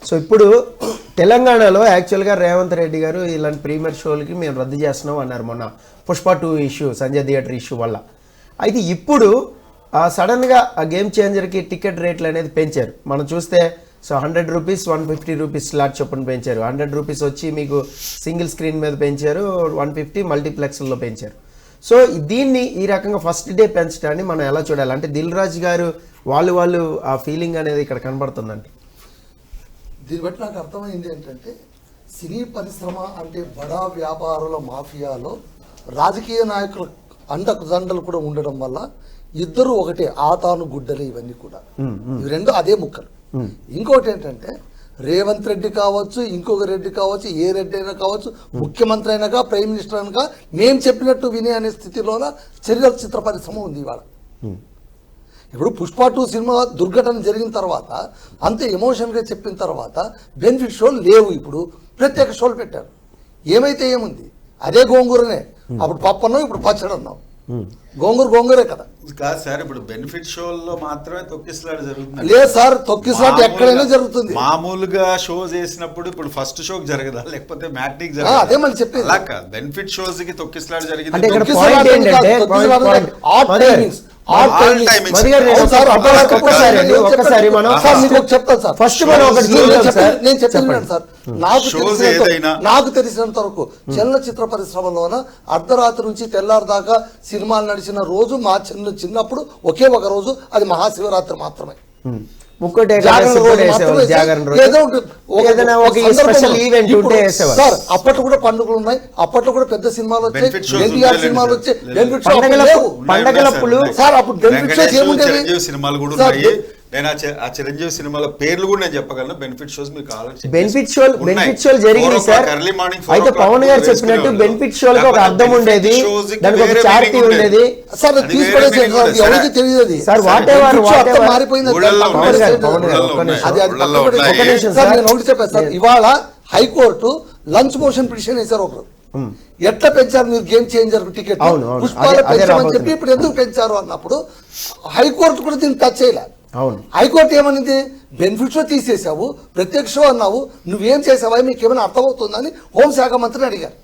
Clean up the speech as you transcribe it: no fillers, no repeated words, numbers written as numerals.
So ఇప్పుడు తెలంగాణలో యాక్చువల్గా రేవంత్ రెడ్డి గారు ఇలాంటి ప్రీమియర్ షోలకి మేము రద్దు చేస్తున్నాం అన్నారు మొన్న Pushpa 2 issue Sanjay theatre issue వల్ల. అయితే ఇప్పుడు సడన్గా ఆ గేమ్ చేంజర్కి టికెట్ రేట్లు అనేది పెంచారు. మనం చూస్తే సో 100 రూపీస్ 150 రూపీస్ స్లాట్ చొప్పున పెంచారు. 100 రూపీస్ వచ్చి మీకు సింగిల్ స్క్రీన్ మీద పెంచారు, 150 మల్టీప్లెక్స్లో పెంచారు. సో దీన్ని ఈ రకంగా ఫస్ట్ డే పెంచడాన్ని మనం ఎలా చూడాలి? అంటే దిల్ రాజు గారు వాళ్ళు ఆ ఫీలింగ్ అనేది ఇక్కడ కనబడుతుందండి. దీన్ని బట్టి నాకు అర్థమైంది ఏంటంటే సినీ పరిశ్రమ అంటే బడా వ్యాపారుల మాఫియాలో రాజకీయ నాయకుల అండదండలు కూడా ఉండడం వల్ల ఇద్దరు ఒకటే ఆతాను గుడ్డలు ఇవన్నీ కూడా ఇవి రెండు అదే ముక్కలు. ఇంకోటి ఏంటంటే రేవంత్ రెడ్డి కావచ్చు, ఇంకొక రెడ్డి కావచ్చు, ఏ రెడ్డి అయినా కావచ్చు, ముఖ్యమంత్రి అయినాగా ప్రైమ్ మినిస్టర్ అయినాగా మేము చెప్పినట్టు వినే అనే స్థితిలోన చర్యల చిత్ర పరిశ్రమ ఉంది ఇవాళ. ఇప్పుడు పుష్ప 2 సినిమా దుర్ఘటన జరిగిన తర్వాత అంత ఎమోషన్గా చెప్పిన తర్వాత బెనిఫిట్ షోలు లేవు, ఇప్పుడు ప్రత్యేక షోలు పెట్టారు. ఏమైతే ఏముంది అదే గోంగూరనే, అప్పుడు పప్పు అన్నావు ఇప్పుడు పచ్చడి అన్నావు, గోంగూరే కదా. కాదు సార్, ఇప్పుడు బెనిఫిట్ షోల్లో మాత్రమే తొక్కిసలాట జరుగుతుంది. లేదు సార్, తొక్కిసలాట ఎక్కడైనా జరుగుతుంది. మామూలుగా షో చేసినప్పుడు ఇప్పుడు ఫస్ట్ షోకి జరగదా, లేకపోతే మ్యాట్నిక్ జరగదా? అదే మళ్ళీ చెప్పేది. అలా కాదు, బెనిఫిట్ షోస్ కి తొక్కిసలాట జరిగింది. నాకు తెలిసినంత వరకు చలనచిత్ర పరిశ్రమలోన అర్ధరాత్రి నుంచి తెల్లారి దాకా సినిమాలు నడిచిన రోజు మా చిన్నప్పుడు ఒకే ఒక రోజు, అది మహాశివరాత్రి మాత్రమే. అప్పట్లో కూడా పండుగలు ఉన్నాయి, అప్పట్లో కూడా పెద్ద సినిమాలు వచ్చాయి, సినిమాలు వచ్చాయి. సార్ అప్పుడు బెనిఫిట్ షోస్ ఏముండేవి? సినిమాలు కూడా ఉన్నాయి. నేను ఆ చిరంజీవి సినిమాల పేర్లు కూడా నేను చెప్పగలను. బెనిఫిట్ షోస్ మీకు బెనిఫిట్ షోలు జరిగింది సార్. అయితే పవన్ గారు చెప్పినట్టు బెనిఫిట్ షోలకు ఒక అర్థం ఉండేది, దానికి ఒక చారిటీ ఉండేది సార్. ఎవరికి తెలియదు సార్. మారిపోయింది. ఇవాళ హైకోర్టు లంచ్ మోషన్ పిటిషన్ వేశారు ఒకరు. ఎట్లా పెంచారు మీరు గేమ్ చేంజర్ టికెట్ పుష్పాలు పెంచమని చెప్పి ఇప్పుడు ఎందుకు పెంచారు అన్నప్పుడు హైకోర్టు కూడా దీన్ని టచ్ చేయలేదు. హైకోర్టు ఏమనింది, బెనిఫిట్ షో తీసేసావు, ప్రత్యేక షో అన్నావు, నువ్వేం చేసావా, మీకు ఏమైనా అర్థమవుతుందని హోంశాఖ మంత్రిని అడిగారు.